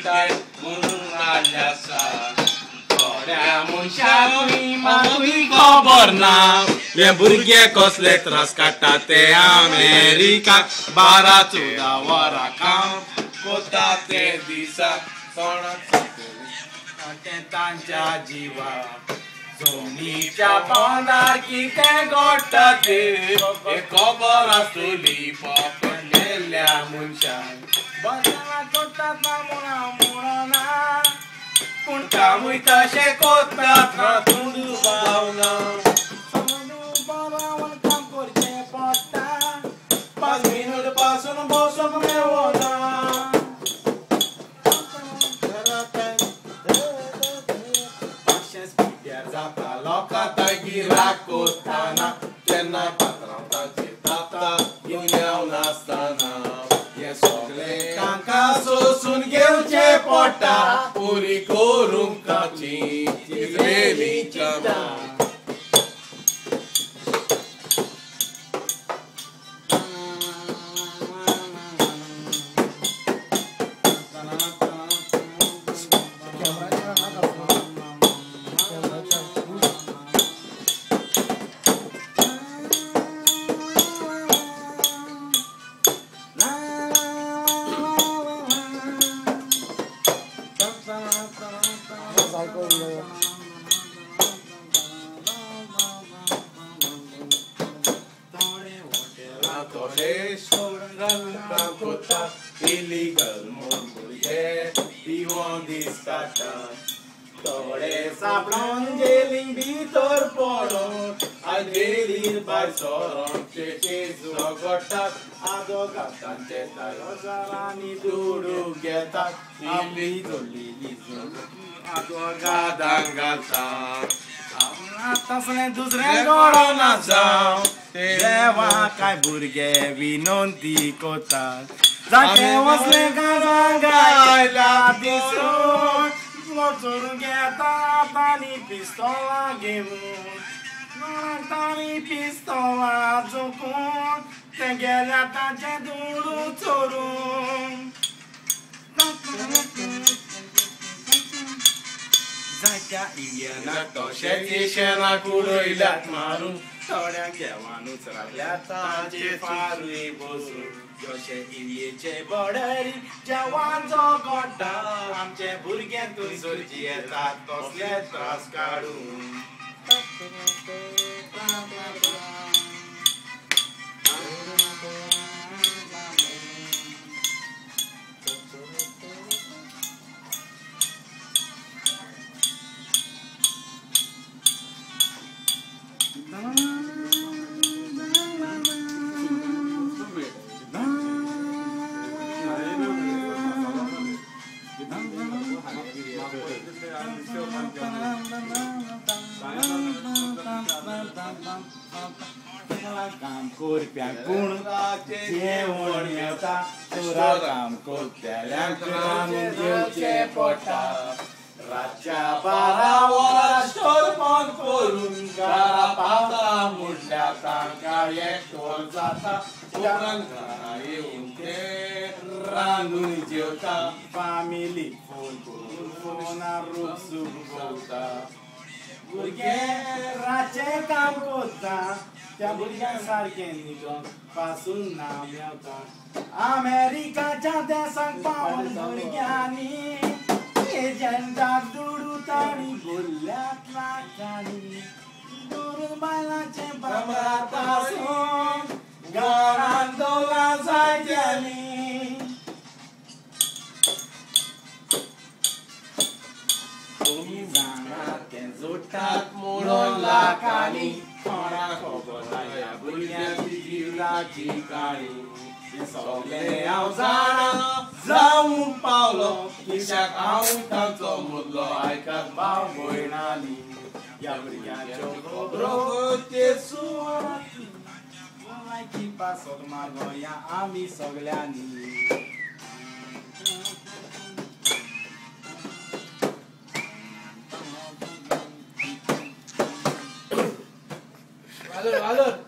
वयतात म्हणून आल्या आसा थोड्या मनशांक मातूय खबर ना हे भुरगे कसले त्रास काडटा ते अमेरिकाक 12-14 वरां काम कोता ते दिसा तांच्या जिवाक जमनीच्या पोंदार कितें घडटा ते खबर आसतली पकडलेल्या मनशांक बंदला करतात ना म्हणना पूण कामूय तशें कोतात ना तुंडू पावना बरावन काम करचें पडटा 5 मिनट पासून बसूंक मेळना जाता लोकां गिराक कोत्ताना केन्ना पात्रांव तांचे तापता गिन्याव नासतना हे सगळे तांकां सोसून घेवचें पडटा पुरी करूंक ताची इस्रेलीच्या illegal murmurje piwon diskata tore saplon jeling bitor podon ajelir bar soron cheche zogotat adogatache tarozarani dudu getat amli dolili adogadangata तसले दुसरे गोडोना जाव देवा काय भुरगे विनंती कोतात जाके वसले गायला दिसून चोरून घेतात आनी पिस्तोला घेवन तांणी पिस्तोला जोखून ते गेल्या ताचे दुडू चोरून जाक्या इंडियनाक तशेंच शेणाक उडयल्यात मारून थोड्यांक देवानूच राखल्यात तांचे फारूय बसून जशे इंडियेचे बॉर्डरी जवान जो घडटा आमचे भुरगे थंयसर येतात तसले त्रास काडून काम करप्यांक पूण जेवण मेळटा चोरा काम करतल्यांक रांदून जेवचें पडटा रातच्या 12 वरां स्टोर बंद करून घरा पावता म्हटल्यार तांकां एकटोल जाता उपरांत घरा येवन ते रांदून जेवता फामिली फोन करून फोनार रूख सूख भोंवता भुरगे रातचें काम करता त्या भुरग्यांक सारकें न्हिदोंक पासून ना मेळटा अमेरिकाच्या देशाक पावून भुरग्यांनी एजंटाक दुडू ताणी भुरल्यात लाखांनी दुरून बायलांचें बाबरात आसून घरांत दोगां जायत्यांनी जोडटात म्हणून लाखांनी कोणाक खबर ना ह्या भुरग्यांची जिवनाची काणी सगळें हांव जाणा जावून पावलो कित्याक हांव तांचो मदलो आयकात भाव भयणांनी ह्या भुरग्यांच्यो खबरो ते सुवाती लायकी पासत मारलो ह्या आमी सगळ्यांनी Valor.